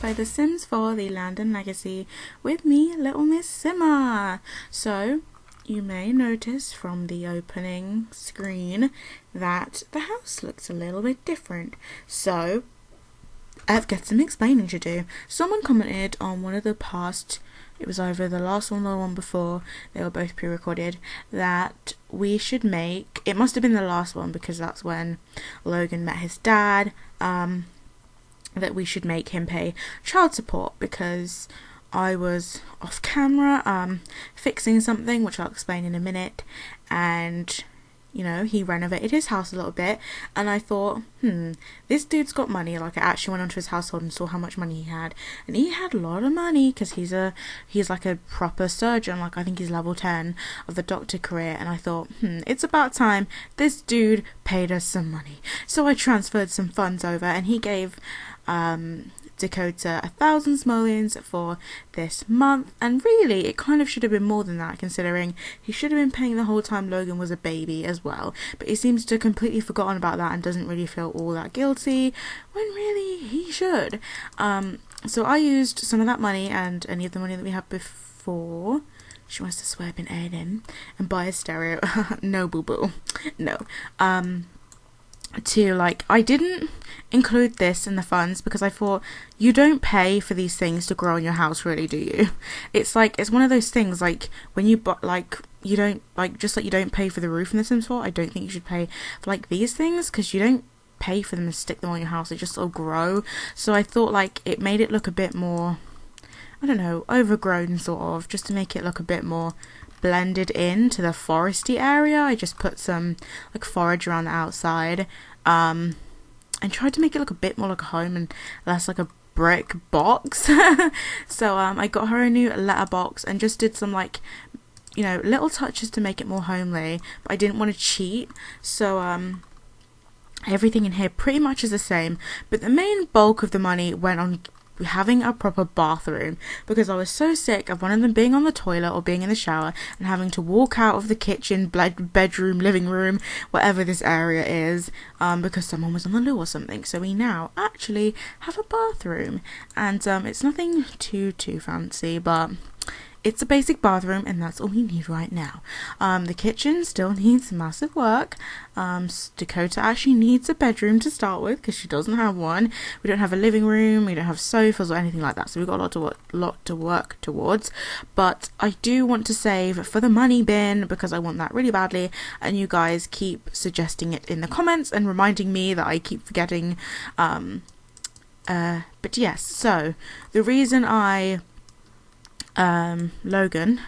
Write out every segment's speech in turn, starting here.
by The Sims 4 The Landon Legacy with me, LittleMrsSimmer. So, you may notice from the opening screen that the house looks a little bit different. So, I've got some explaining to do. Someone commented on one of the past, it was either the last one or the one before, they were both pre-recorded, that we should make, it must have been the last one because that's when Logan met his dad, that we should make him pay child support because I was off camera fixing something, which I'll explain in a minute, and you know, he renovated his house a little bit, and I thought, this dude's got money. Like, I actually went onto his household and saw how much money he had, and he had a lot of money because he's like a proper surgeon. Like, I think he's level 10 of the doctor career, and I thought, it's about time this dude paid us some money. So I transferred some funds over, and he gave Dakota 1,000 simoleons for this month, and really it kind of should have been more than that, considering he should have been paying the whole time Logan was a baby as well, but he seems to have completely forgotten about that and doesn't really feel all that guilty when really he should. So I used some of that money and any of the money that we had before. She wants to swipe in Aiden and buy a stereo. No, boo boo, no. To, like, I didn't include this in the funds because I thought, you don't pay for these things to grow in your house, really, do you? It's like, it's one of those things, like, when you like, you don't, like, just like you don't pay for the roof in The Sims 4, I don't think you should pay for, like, these things, because you don't pay for them to stick them on your house, they just all grow. So I thought, like, it made it look a bit more, I don't know, overgrown, sort of, just to make it look a bit more blended into the foresty area. I just put some like forage around the outside and tried to make it look a bit more like a home and less like a brick box. So I got her a new letterbox and just did some, like, you know, little touches to make it more homely, but I didn't want to cheat, so everything in here pretty much is the same, but the main bulk of the money went on having a proper bathroom, because I was so sick of one of them being on the toilet or being in the shower and having to walk out of the kitchen, bedroom, living room, whatever this area is, because someone was on the loo or something. So we now actually have a bathroom, and it's nothing too fancy, but it's a basic bathroom, and that's all we need right now. The kitchen still needs massive work. Dakota actually needs a bedroom to start with because she doesn't have one. We don't have a living room, we don't have sofas or anything like that, so we've got a lot to work towards. But I do want to save for the money bin because I want that really badly, and you guys keep suggesting it in the comments and reminding me that I keep forgetting. But yes, so the reason Logan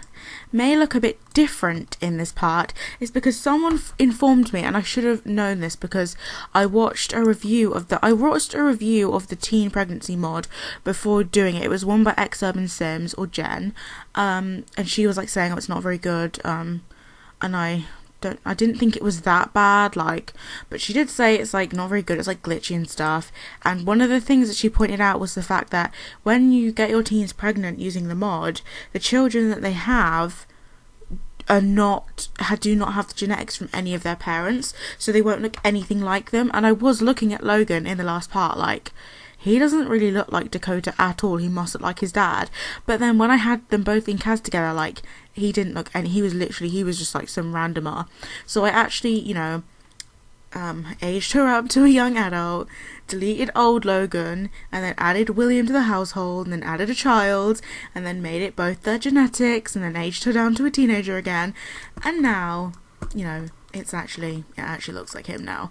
may look a bit different in this part is because someone informed me, and I should have known this because I watched a review of the teen pregnancy mod before doing it. It was one by Urban Sims or Jen, and she was like saying, oh, it's not very good, and I didn't think it was that bad, like, but she did say it's like not very good, it's like glitchy and stuff. And one of the things that she pointed out was the fact that when you get your teens pregnant using the mod, the children that they have do not have the genetics from any of their parents, so they won't look anything like them. And I was looking at Logan in the last part, like, he doesn't really look like Dakota at all. He must look like his dad. But then when I had them both in CAS together, like, he didn't look, and he was just like some randomer. So I actually, you know, aged her up to a young adult, deleted old Logan, and then added William to the household, and then added a child, and then made it both their genetics, and then aged her down to a teenager again. And now, you know, it actually looks like him now.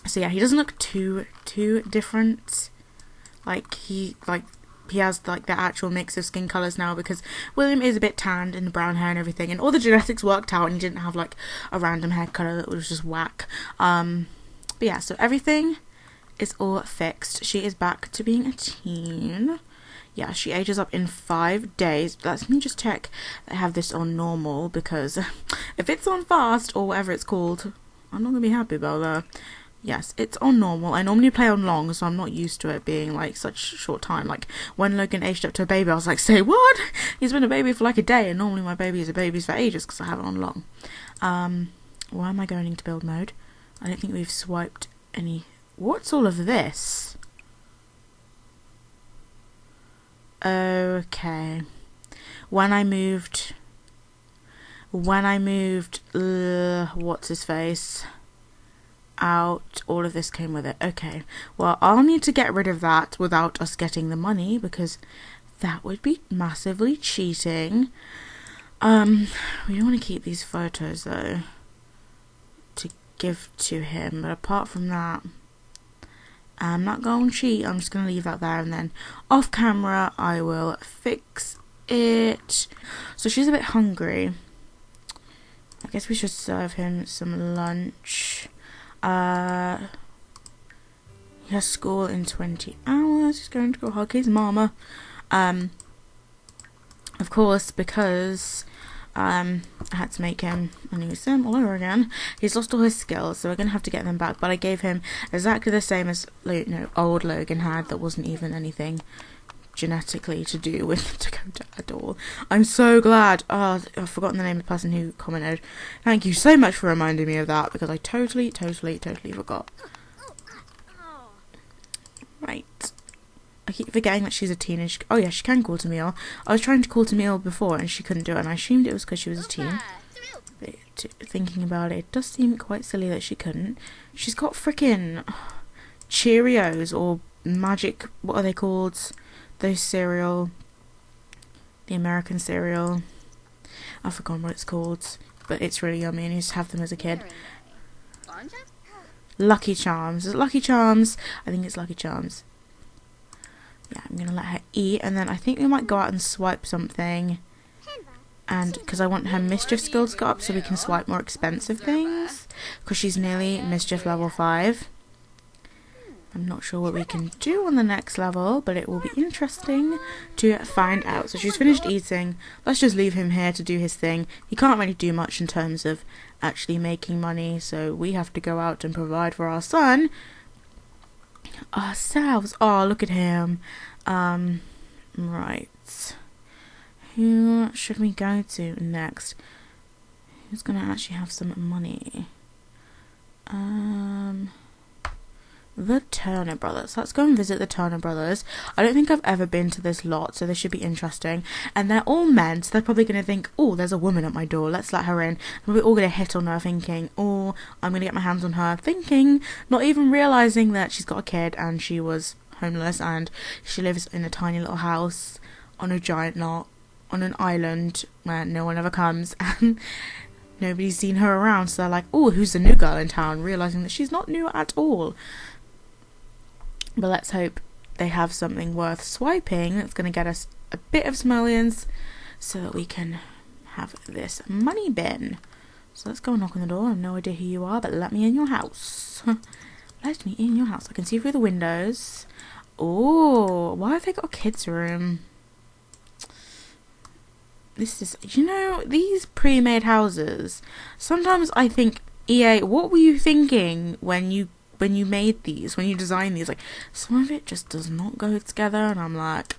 So yeah, he doesn't look too different. Like, he has like the actual mix of skin colours now, because William is a bit tanned and brown hair and everything, and all the genetics worked out, and he didn't have like a random hair colour that was just whack. But yeah, so everything is all fixed. She is back to being a teen. Yeah, she ages up in 5 days. Let me just check that I have this on normal, because if it's on fast or whatever it's called, I'm not gonna be happy about that. Yes, it's on normal. I normally play on long, so I'm not used to it being like such a short time. Like, when Logan aged up to a baby, I was like, say what? He's been a baby for like a day, and normally my babies are babies for ages because I have it on long. Why am I going into build mode? I don't think we've swiped any. What's all of this? Okay. When I moved, what's his face out, all of this came with it. Okay, well, I'll need to get rid of that without us getting the money, because that would be massively cheating. We don't want to keep these photos though to give to him, but apart from that, I'm not going to cheat. I'm just going to leave that there, and then off camera I will fix it. So she's a bit hungry. I guess we should serve him some lunch. He has school in 20 hours. He's going to go hug his mama. Of course, because I had to make him a new sim all over again. He's lost all his skills, so we're going to have to get them back. But I gave him exactly the same as old Logan had. That wasn't even anything genetically to do with Dakota at all. I'm so glad. Oh, I've forgotten the name of the person who commented. Thank you so much for reminding me of that, because I totally forgot. Right. I keep forgetting that she's a teenage. Oh yeah, she can call to meal. I was trying to call to meal before and she couldn't do it, and I assumed it was because she was a teen. But thinking about it, it does seem quite silly that she couldn't. She's got freaking Cheerios or magic. What are they called? Those cereal. The American cereal. I've forgotten what it's called, but it's really yummy, and I used to have them as a kid. Lucky Charms. Is it Lucky Charms? I think it's Lucky Charms. Yeah, I'm going to let her eat, and then I think we might go out and swipe something. And because I want her mischief skills to go up so we can swipe more expensive things, because she's nearly mischief level 5. I'm not sure what we can do on the next level, but it will be interesting to find out. So she's finished eating. Let's just leave him here to do his thing. He can't really do much in terms of actually making money, so we have to go out and provide for our son ourselves. Oh, look at him. Right. Who should we go to next? Who's gonna actually have some money? The Turner Brothers. Let's go and visit the Turner Brothers. I don't think I've ever been to this lot, so this should be interesting. And they're all men, so they're probably going to think, oh, there's a woman at my door, let's let her in. And we're all going to hit on her thinking, oh, I'm going to get my hands on her, thinking, not even realising that she's got a kid and she was homeless and she lives in a tiny little house on a giant lot, on an island where no one ever comes, and nobody's seen her around, so they're like, oh, who's the new girl in town, realising that she's not new at all. But let's hope they have something worth swiping that's going to get us a bit of simoleons so that we can have this money bin. So let's go and knock on the door. I have no idea who you are, but let me in your house. Let me in your house. I can see through the windows. Oh, why have they got a kids' room? This is, these pre-made houses. Sometimes I think, EA, what were you thinking when you made these, when you designed these? Like, some of it just does not go together, and I'm like,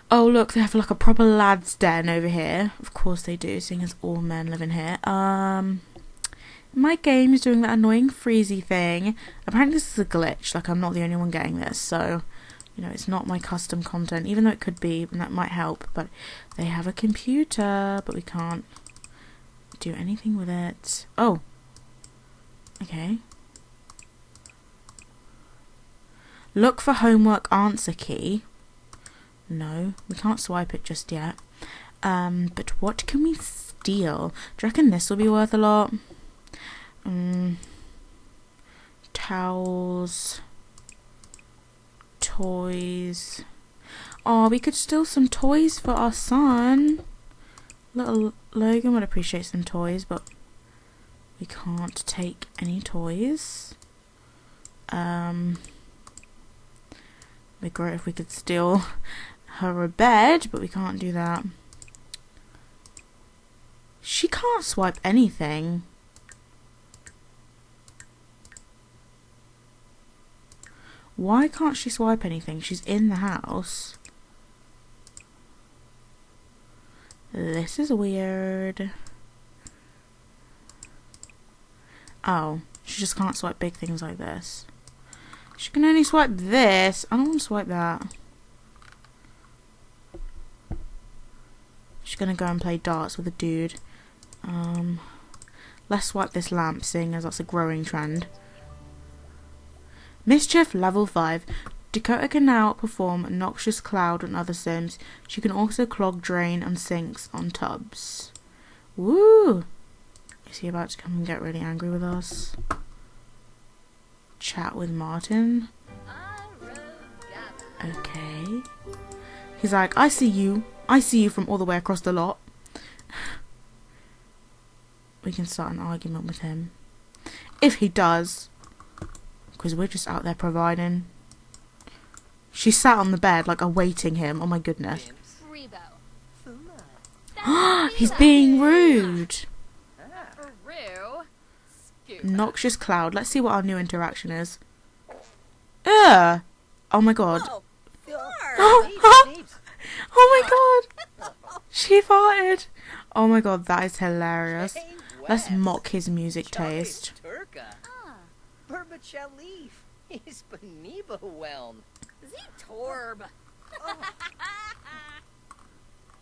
oh look, they have like a proper lad's den over here. Of course they do, seeing as all men live in here. My game is doing that annoying freezy thing. Apparently this is a glitch, like I'm not the only one getting this, so it's not my custom content, even though it could be, and that might help. But they have a computer, but we can't do anything with it. Oh, okay. Look for homework answer key. No, we can't swipe it just yet. But what can we steal? Do you reckon this will be worth a lot? Towels. Toys. Oh, we could steal some toys for our son. Little Logan would appreciate some toys, but we can't take any toys. It'd be great if we could steal her a bed, but we can't do that. She can't swipe anything. Why can't she swipe anything? She's in the house. This is weird. Oh, she just can't swipe big things like this. She can only swipe this. I don't want to swipe that. She's gonna go and play darts with a dude. Let's swipe this lamp, seeing as that's a growing trend. Mischief level 5. Dakota can now perform Noxious Cloud on other Sims. She can also clog drain and sinks on tubs. Woo! Is he about to come and get really angry with us? Chat with Martin. Okay. He's like, I see you. I see you from all the way across the lot. We can start an argument with him. If he does. Because we're just out there providing. She sat on the bed, like, awaiting him. Oh my goodness. He's being rude. Noxious Cloud. Let's see what our new interaction is. Ugh. Oh my god. Oh my god. She farted. Oh my god, that is hilarious. Let's mock his music taste.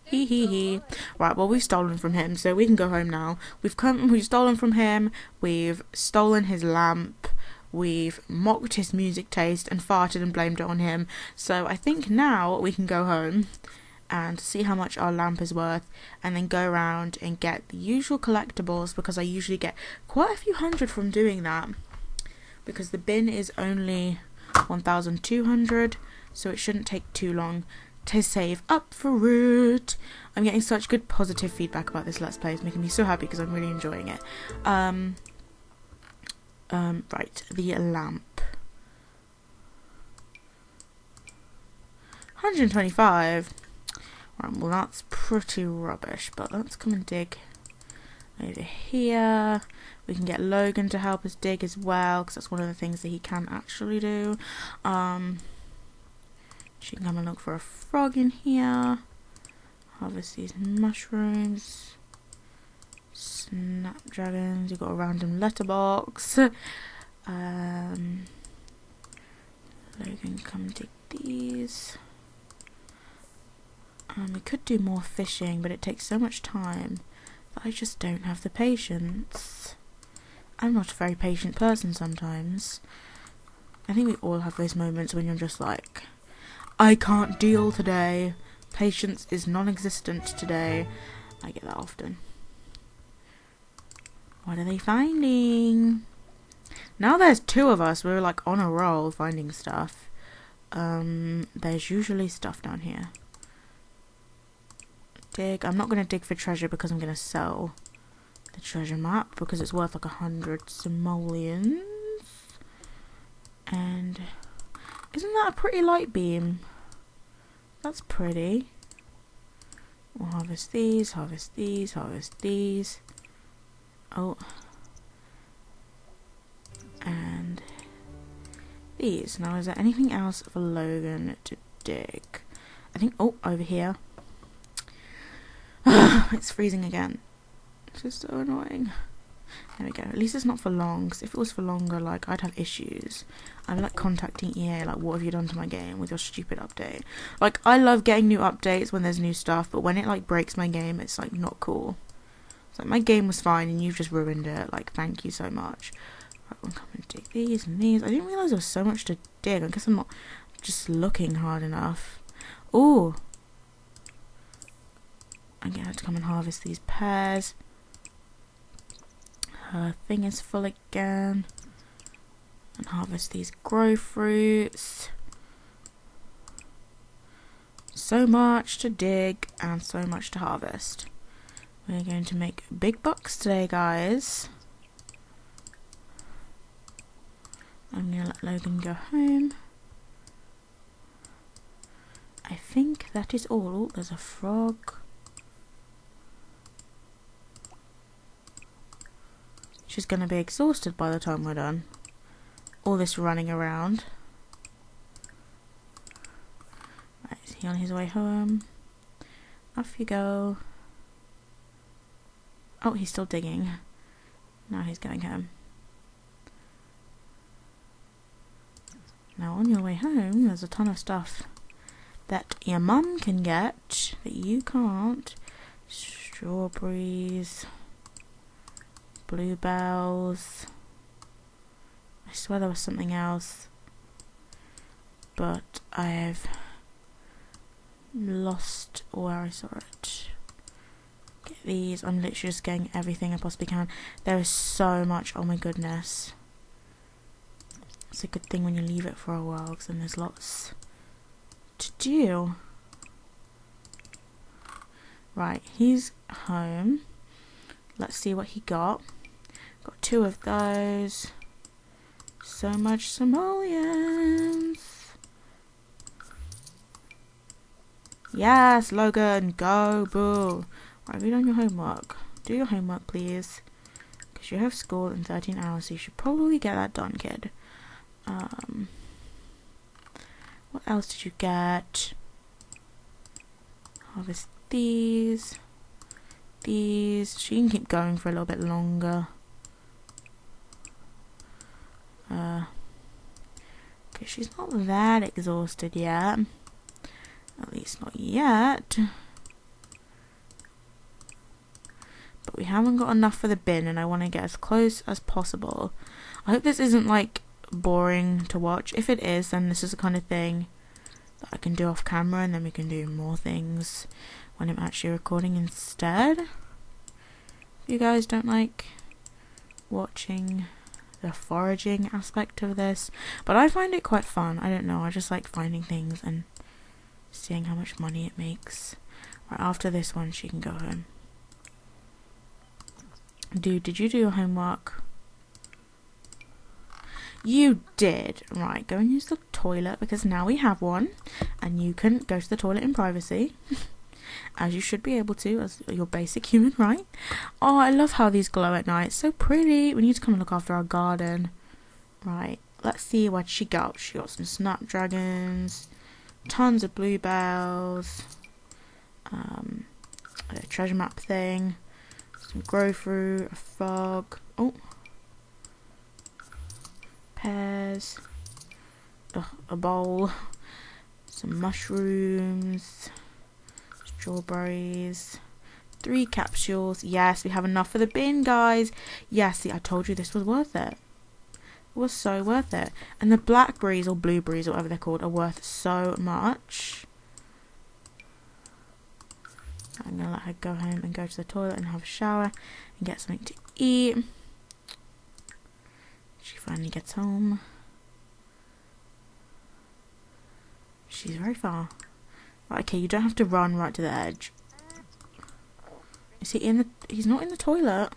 Hee hee hee. Right, well, we've stolen from him, so we can go home now. We've stolen from him, we've stolen his lamp, we've mocked his music taste and farted and blamed it on him. So I think now we can go home and see how much our lamp is worth, and then go around and get the usual collectibles, because I usually get quite a few hundred from doing that, because the bin is only 1,200, so it shouldn't take too long to save up for it. I'm getting such good positive feedback about this Let's Play. It's making me so happy because I'm really enjoying it. Right, the lamp. 125. Right, well, that's pretty rubbish, but let's come and dig over here. We can get Logan to help us dig as well, because that's one of the things that he can actually do. She can come and look for a frog in here. Harvest these mushrooms. Snapdragons. You've got a random letterbox. Logan, come dig these. We could do more fishing, but it takes so much time that I just don't have the patience. I'm not a very patient person sometimes. I think we all have those moments when you're just like, I can't deal today. Patience is non-existent today. I get that often. What are they finding? Now there's two of us. We're like on a roll finding stuff. There's usually stuff down here. Dig. I'm not going to dig for treasure because I'm going to sell the treasure map because it's worth like 100 simoleons. And isn't that a pretty light beam? That's pretty. We'll harvest these, harvest these, harvest these. Oh. And these. Now, is there anything else for Logan to dig? I think, oh, over here. It's freezing again. It's just so annoying. There we go. At least it's not for long, because if it was for longer, like, I'd have issues. I'm like contacting EA, like, what have you done to my game with your stupid update? Like, I love getting new updates when there's new stuff, but when it like breaks my game, it's like not cool. It's like, my game was fine and you've just ruined it. Like, thank you so much. Right, we'll come and dig these and these. I didn't realise there was so much to dig. I guess I'm not just looking hard enough. Ooh. I'm gonna have to come and harvest these pears. Her thing is full again. And harvest these grow fruits. So much to dig and so much to harvest. We're going to make big bucks today, guys. I'm going to let Logan go home. I think that is all. Oh, there's a frog. She's going to be exhausted by the time we're done. All this running around. Right, is he on his way home? Off you go. Oh, he's still digging. Now he's going home. Now on your way home, there's a ton of stuff that your mum can get that you can't. Strawberries. Bluebells. I swear there was something else, but I've lost where I saw it. Get these. I'm literally just getting everything I possibly can. There is so much. Oh my goodness. It's a good thing when you leave it for a while, because then there's lots to do. Right, he's home. Let's see what he got. Got 2 of those. So much simoleons. Yes, Logan, go, boo. Right, have you done your homework? Do your homework, please. Because you have school in 13 hours, so you should probably get that done, kid. What else did you get? Harvest these. These. She can keep going for a little bit longer. Okay, she's not that exhausted yet. At least not yet. But we haven't got enough for the bin, and I want to get as close as possible. I hope this isn't like boring to watch. If it is, then this is the kind of thing that I can do off camera, and then we can do more things when I'm actually recording instead. If you guys don't like watching the foraging aspect of this, but I find it quite fun. I don't know, I just like finding things and seeing how much money it makes. Right, after this one she can go home. Dude, did you do your homework? You did. Right, go and use the toilet, because now we have one and you can go to the toilet in privacy. As you should be able to, as your basic human right. Oh, I love how these glow at night. So pretty. We need to come and look after our garden. Right, let's see what she got. She got some snapdragons, tons of bluebells, a treasure map thing, some grow fruit, a frog, oh, pears, a bowl, some mushrooms, strawberries, 3 capsules. Yes, we have enough for the bin, guys. Yes, see, I told you this was worth it. It was so worth it. And the blackberries or blueberries or whatever they're called are worth so much. I'm gonna let her go home and go to the toilet and have a shower and get something to eat. She finally gets home. She's very far. Right, okay, you don't have to run right to the edge. Is he in the... He's not in the toilet.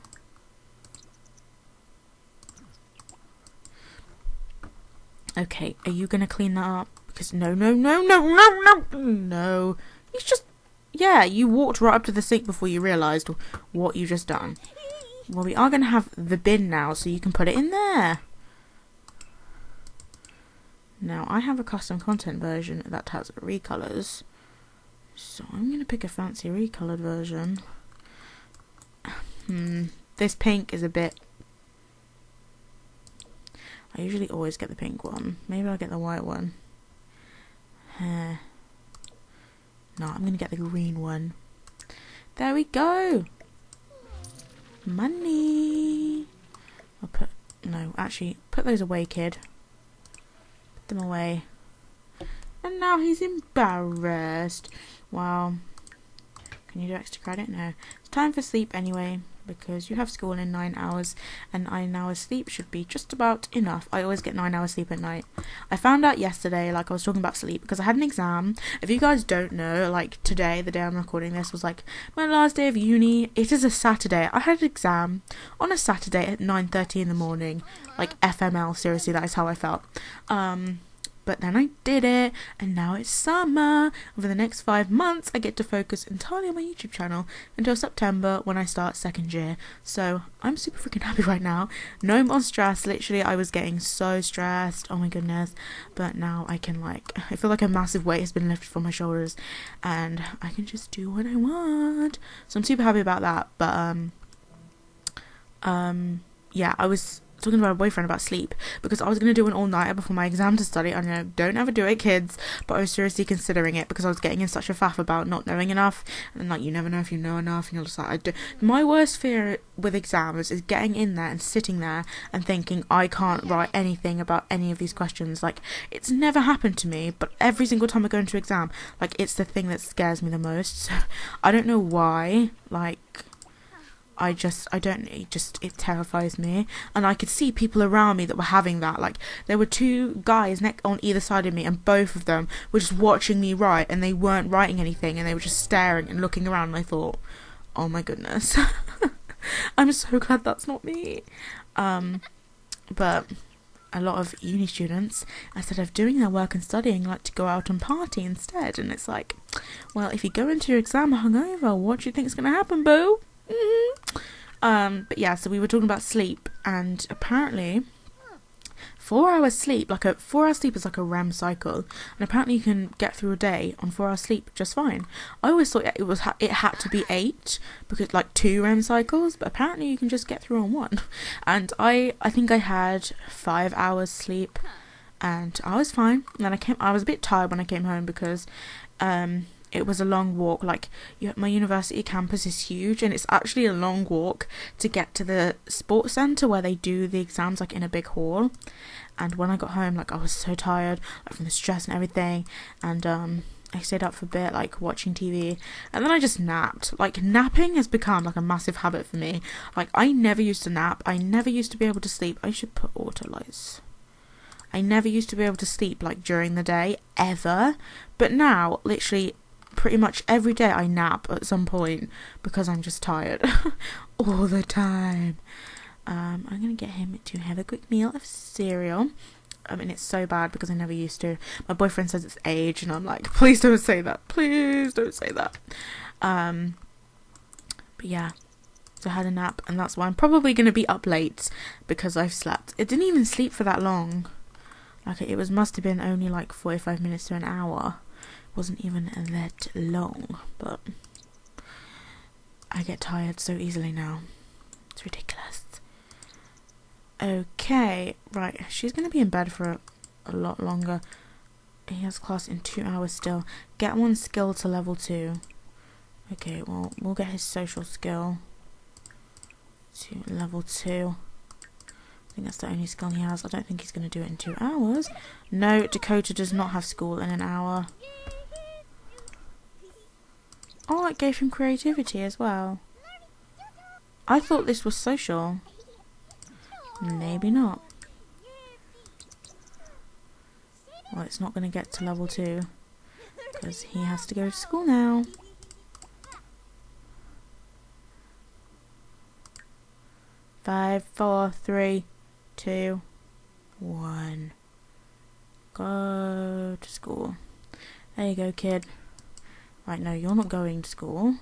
Okay, are you gonna clean that up? Because no. He's just... Yeah, you walked right up to the sink before you realised what you just done. Well, we are gonna have the bin now, so you can put it in there. Now, I have a custom content version that has recolours. So I'm going to pick a fancy recoloured version. This pink is a bit... I usually always get the pink one. Maybe I'll get the white one. No, I'm going to get the green one. There we go! Money! I'll put... No, actually, put those away, kid. Put them away. And now he's embarrassed. Wow. Can you do extra credit? No. It's time for sleep anyway, because you have school in 9 hours, and 9 hours sleep should be just about enough. I always get 9 hours sleep at night. I found out yesterday, like I was talking about sleep, because I had an exam. If you guys don't know, like today, the day I'm recording this, was like my last day of uni. It is a Saturday. I had an exam on a Saturday at 9:30 in the morning. Like FML, seriously, that is how I felt. But then I did it, and now it's summer. Over the next 5 months, I get to focus entirely on my YouTube channel until September when I start 2nd year. So I'm super freaking happy right now. No more stress. Literally, I was getting so stressed. Oh my goodness. But now I can I feel like a massive weight has been lifted from my shoulders, and I can just do what I want. So I'm super happy about that. But yeah, I was talking to my boyfriend about sleep, because I was going to do an all-nighter before my exam to study. I know, don't ever do it, kids, but I was seriously considering it because I was getting in such a faff about not knowing enough, and like, you never know if you know enough, and you're just like, my worst fear with exams is getting in there and sitting there and thinking I can't write anything about any of these questions. Like, it's never happened to me, but every single time I go into exam, like, it's the thing that scares me the most. So I don't know why, like, it terrifies me. And I could see people around me that were having that. Like, there were two guys on either side of me, and both of them were just watching me write, and they weren't writing anything, and they were just staring and looking around, and I thought, oh my goodness. I'm so glad that's not me. But a lot of uni students, instead of doing their work and studying, like to go out and party instead. And it's like, well, if you go into your exam hungover, what do you think's gonna happen, boo? But yeah, so we were talking about sleep, and apparently 4 hours sleep, like a 4 hour sleep is like a REM cycle, and apparently you can get through a day on 4 hours sleep just fine. I always thought it had to be 8, because like 2 REM cycles, but apparently you can just get through on 1. And I think I had 5 hours sleep, and I was fine. And then I was a bit tired when I came home because it was a long walk. Like, my university campus is huge, and it's actually a long walk to get to the sports centre where they do the exams, like in a big hall. And when I got home, like, I was so tired, like, from the stress and everything, and I stayed up for a bit, like, watching TV, and then I just napped. Like, napping has become like a massive habit for me. Like, I never used to nap. I never used to be able to sleep. I should put auto lights. I never used to be able to sleep, like, during the day ever, but now literally pretty much every day I nap at some point because I'm just tired all the time. I'm gonna get him to have a quick meal of cereal. I mean, it's so bad because I never used to. My boyfriend says it's age, and I'm like, please don't say that, please don't say that. But yeah, so I had a nap, and that's why I'm probably gonna be up late, because I've slept. It didn't even sleep for that long. Like, it must have been only like 45 minutes to an hour. Wasn't even that long, but I get tired so easily now. It's ridiculous. Okay, right, she's going to be in bed for a lot longer. He has class in 2 hours still. Get 1 skill to level 2. Okay, well, we'll get his social skill to level 2. I think that's the only skill he has. I don't think he's going to do it in 2 hours. No, Dakota does not have school in an hour. Oh, it gave him creativity as well. I thought this was social. Maybe not. Well, it's not going to get to level 2 because he has to go to school now. Five, 4, 3, 2, 1. Go to school. There you go, kid. Right, no, you're not going to school.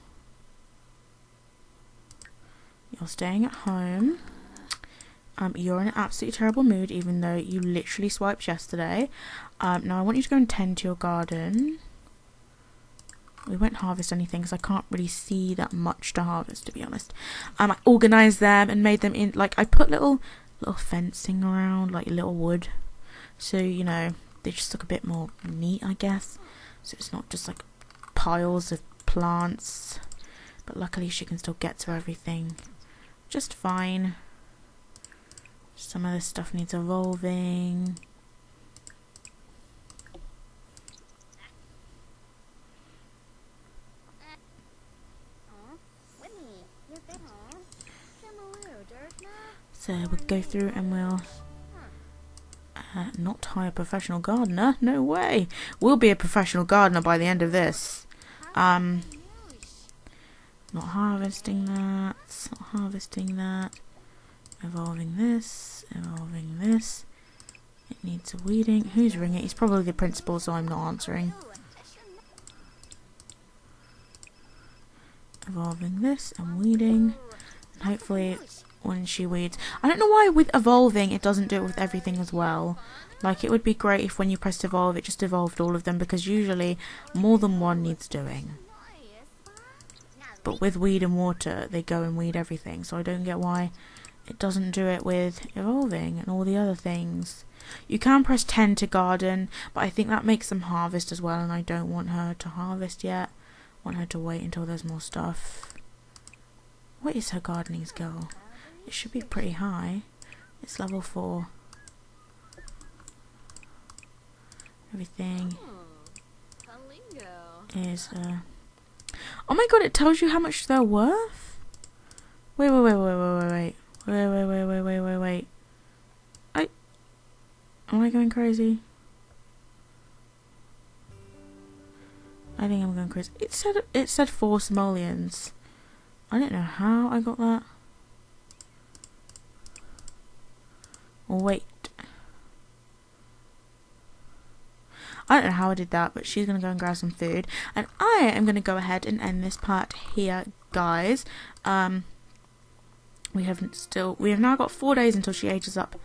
You're staying at home. You're in an absolutely terrible mood, even though you literally swiped yesterday. Now I want you to go and tend to your garden. We won't harvest anything because I can't really see that much to harvest, to be honest. I organised them and made them in, like, I put little fencing around, like little wood, so, you know, they just look a bit more neat, I guess. So it's not just like piles of plants, but luckily she can still get to everything just fine. Some of this stuff needs evolving. So we'll go through and we'll not hire a professional gardener. No way. We'll be a professional gardener by the end of this. Not harvesting that. Not harvesting that. Evolving this. Evolving this. It needs a weeding. Who's ringing? He's probably the principal, so I'm not answering. Evolving this and weeding. And hopefully when she weeds. I don't know why with evolving it doesn't do it with everything as well. Like, it would be great if when you pressed evolve it just evolved all of them, because usually more than one needs doing. But with weed and water they go and weed everything, so I don't get why it doesn't do it with evolving and all the other things. You can press 10 to garden, but I think that makes them harvest as well, and I don't want her to harvest yet. I want her to wait until there's more stuff. What is her gardening skill? It should be pretty high. It's level 4. Everything is oh my god, it tells you how much they're worth? Wait. Am I going crazy? I think I'm going crazy. It said 4 simoleons. I don't know how I got that. Wait. I don't know how I did that, but she's going to go and grab some food. And I am going to go ahead and end this part here, guys. We have now got 4 days until she ages up.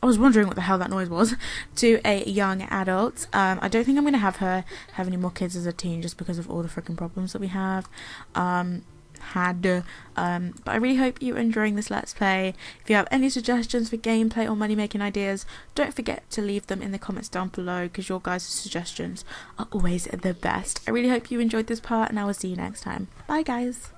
I was wondering what the hell that noise was. To a young adult. I don't think I'm going to have her have any more kids as a teen just because of all the freaking problems that we have had. But I really hope you're enjoying this Let's Play. If you have any suggestions for gameplay or money making ideas, don't forget to leave them in the comments down below, because your guys' suggestions are always the best. I really hope you enjoyed this part, and I will see you next time. Bye guys.